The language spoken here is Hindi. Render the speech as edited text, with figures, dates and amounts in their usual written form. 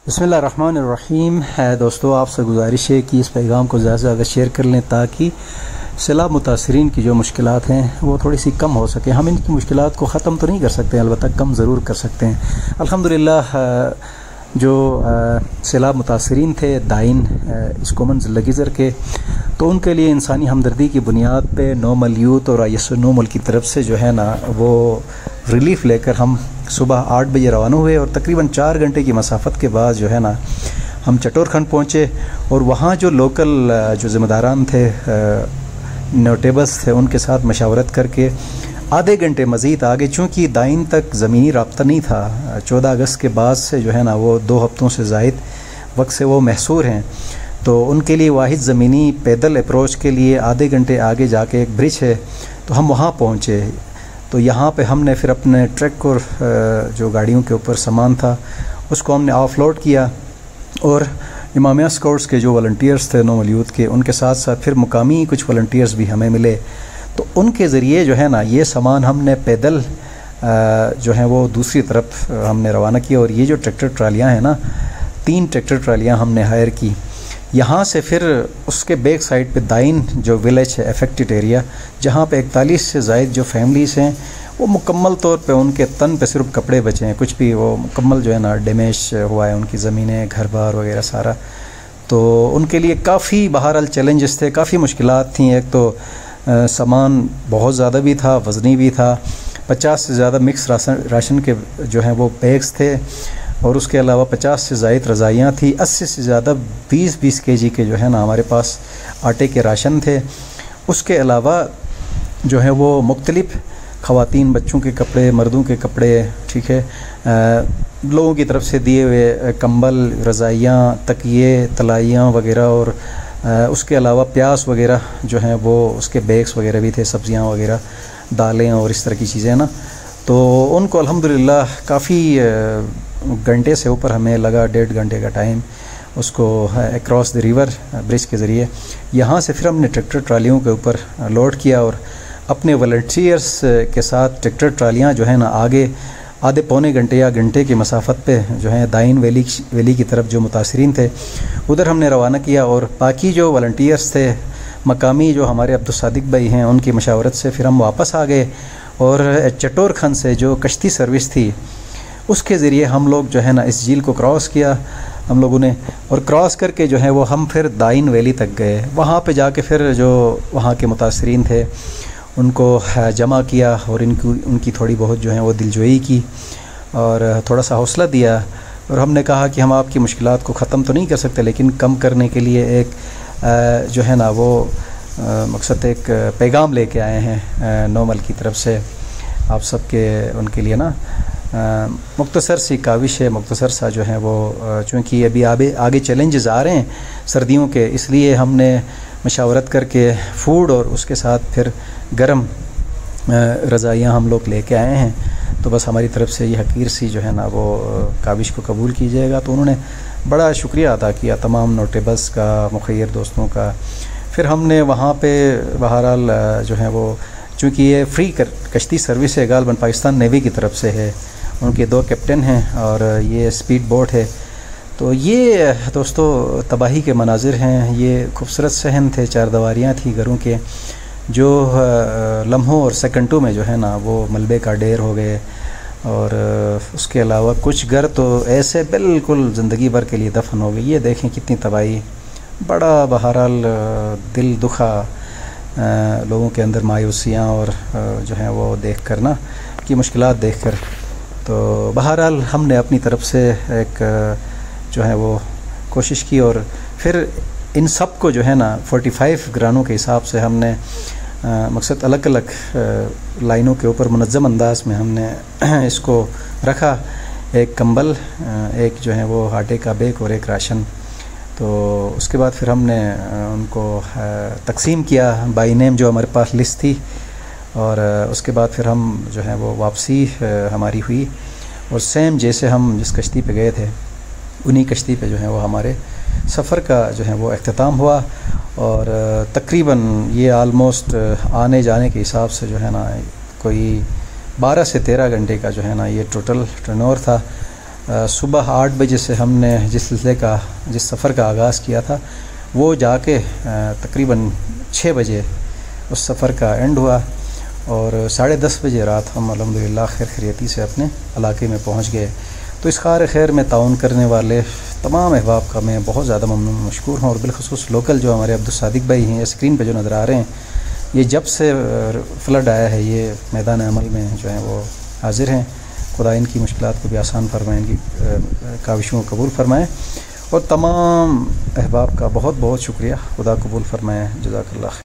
बिस्मिल्लाहिर्रहमानिर्रहीम। दोस्तों, आपसे गुजारिश है कि इस पैगाम को ज़्यादा से ज़्यादा शेयर कर लें ताकि सैलाब मुतासरीन की जो मुश्किलात हैं वो थोड़ी सी कम हो सके। हम इनकी मुश्किलात को ख़त्म तो नहीं कर सकते, अलबत्ता कम ज़रूर कर सकते हैं। अल्हम्दुलिल्लाह जो सैलाब मुतासरीन थे दाइन इसकोमन ज़िला के, तो उनके लिए इंसानी हमदर्दी की बुनियाद पे नोमल यूथ और ISO नोमल की तरफ से जो है ना वो रिलीफ़ लेकर हम सुबह 8 बजे रवाना हुए और तकरीबन 4 घंटे की मसाफत के बाद जो है ना हम चटोर खंड पहुँचे। और वहाँ जो लोकल जो ज़िम्मेदारान थे, नोटेबल्स थे, उनके साथ मशावरत करके आधे घंटे मज़ीद आगे, चूँकि दाइन तक ज़मीनी रब्ता नहीं था, 14 अगस्त के बाद से जो है ना वो 2 हफ्तों से ज़ायद वक्त से वो महसूर हैं, तो उनके लिए वाहिद ज़मीनी पैदल अप्रोच के लिए आधे घंटे आगे जाके एक ब्रिज है, तो हम वहाँ पहुँचे। तो यहाँ पे हमने फिर अपने ट्रक और जो गाड़ियों के ऊपर सामान था उसको हमने ऑफलोड किया और इमामिया स्काउट्स के जो वॉलंटियर्स थे नोमल यूथ के, उनके साथ साथ फिर मुकामी कुछ वॉलंटियर्स भी हमें मिले, तो उनके ज़रिए जो है ना ये सामान हमने पैदल जो है वो दूसरी तरफ हमने रवाना किया। और ये जो ट्रैक्टर ट्रालियाँ हैं ना, 3 ट्रैक्टर ट्रालियाँ हमने हायर की। यहाँ से फिर उसके बैक साइड पे दाइन जो विलेज है, अफेक्टेड एरिया, जहाँ पे 41 से ज़ायद जो फैमिलीज़ हैं वो मुकम्मल तौर पे उनके तन पे सिर्फ कपड़े बचे हैं, कुछ भी वो मुकम्मल जो है ना डैमेज हुआ है, उनकी ज़मीनें, घर बार वगैरह सारा। तो उनके लिए काफ़ी बहरहाल चैलेंजेस थे, काफ़ी मुश्किलात थी। एक तो सामान बहुत ज़्यादा भी था, वज़नी भी था, 50 से ज़्यादा मिक्स राशन के जो हैं वो बैग्स थे, और उसके अलावा 50 से ज़ायद रज़ाइयाँ थी, 80 से ज़्यादा 20-20 kg के जो है ना हमारे पास आटे के राशन थे। उसके अलावा जो है वो मुख्तलिफ़ ख़वातीन, बच्चों के कपड़े, मर्दों के कपड़े, ठीक है, लोगों की तरफ से दिए हुए कंबल, रज़ाइयाँ, तकिए, तलाइयाँ वगैरह, और उसके अलावा प्याज वगैरह जो हैं वो उसके बैग्स वगैरह भी थे, सब्ज़ियाँ वगैरह, दालें और इस तरह की चीज़ें ना। तो उनको अल्हम्दुलिल्लाह काफ़ी घंटे से ऊपर हमें लगा, 1.5 घंटे का टाइम उसको अक्रॉस द रिवर ब्रिज के ज़रिए यहाँ से फिर हमने ट्रैक्टर ट्रालियों के ऊपर लोड किया और अपने वॉलंटियर्स के साथ ट्रैक्टर ट्रालियाँ जो है ना आगे आधे पौने घंटे या घंटे की मसाफत पे जो है दाइन वैली की तरफ जो मुतासरीन थे उधर हमने रवाना किया। और बाकी जो वॉलंटियर्स थे मकामी जो हमारे अब्दुल-सादिक भाई हैं, उनकी मशावरत से फिर हम वापस आ गए और चटोर खंड से जो कश्ती सर्विस थी उसके ज़रिए हम लोग जो है ना इस झील को क्रॉस किया हम लोगों ने, और क्रॉस करके जो है वो हम फिर दाइन वैली तक गए। वहाँ पे जाके फिर जो वहाँ के मुतासरीन थे उनको जमा किया और उनकी थोड़ी बहुत जो है वो दिलजोई की और थोड़ा सा हौसला दिया। और हमने कहा कि हम आपकी मुश्किलात को ख़त्म तो नहीं कर सकते, लेकिन कम करने के लिए एक जो है ना वो मकसद एक पैगाम लेके आए हैं नोमल की तरफ से आप सबके, उनके लिए ना मुख्तसर सी काविश है, मुख्तसर सा जो है वो, चूँकि अभी आगे चैलेंजेस आ रहे हैं सर्दियों के, इसलिए हमने मशावरत करके फ़ूड और उसके साथ फिर गर्म रज़ाइयाँ हम लोग लेके आए हैं। तो बस हमारी तरफ से ये हकीर सी जो है ना वो काविश को कबूल कीजिएगा। तो उन्होंने बड़ा शुक्रिया अदा किया तमाम नोटेबल्स का, मुखैर दोस्तों का। फिर हमने वहाँ पे बहरहाल जो है वो, चूँकि ये फ्री कश्ती सर्विस है, गालबन पाकिस्तान नेवी की तरफ से है, उनके 2 कैप्टन हैं और ये स्पीड बोट है। तो ये दोस्तों तबाही के मनाजिर हैं, ये खूबसूरत सहन थे, 4 दीवारियाँ थी घरों के, जो लम्हों और सेकंडों में जो है ना वो मलबे का ढेर हो गए। और उसके अलावा कुछ घर तो ऐसे बिल्कुल ज़िंदगी भर के लिए दफन हो गए। ये देखें कितनी तबाही, बड़ा बहरहाल दिल दुखा, लोगों के अंदर मायूसियाँ और जो है वो देख कर ना कि मुश्किलात देख कर। तो बहरहाल हमने अपनी तरफ से एक जो है वो कोशिश की और फिर इन सब को जो है ना 45 घरानों के हिसाब से हमने मकसद अलग अलग लाइनों के ऊपर मुनज़्ज़म अंदाज में हमने इसको रखा। एक कंबल, एक जो है वो आटे का बैग और एक राशन। तो उसके बाद फिर हमने उनको तकसीम किया बाई नेम, जो हमारे पास लिस्ट थी, और उसके बाद फिर हम जो है वो वापसी हमारी हुई और सेम जैसे हम जिस कश्ती पे गए थे उन्हीं कश्ती पे जो है वो हमारे सफ़र का जो है वो अख्तिताम हुआ। और तकरीबन ये आलमोस्ट आने जाने के हिसाब से जो है ना कोई 12 से 13 घंटे का जो है ना ये टोटल टर्नओवर था। सुबह 8 बजे से हमने जिस सफ़र का आगाज़ किया था वो जाके तकरीबन 6 बजे उस सफ़र का एंड हुआ और 10:30 बजे रात हम अल्हम्दुलिल्लाह खैर खैरियती से अपने इलाके में पहुंच गए। तो इस कार खैर में ताउन करने वाले तमाम अहबाब का मैं बहुत ज़्यादा ममनून मशकूर हूँ और बिलखुसूस लोकल जो हमारे अब्दुल सादिक भाई हैं, स्क्रीन पे जो नज़र आ रहे हैं, ये जब से फ्लड आया है ये मैदान अमल में जो है वो हाजिर हैं। खुदा इनकी मुश्किलात को भी आसान फरमाएँ, इनकी काविशों को कबूल फरमाएँ और तमाम अहबाब का बहुत बहुत शुक्रिया। खुदा कबूल फरमाएँ। जज़ाकल्लाह।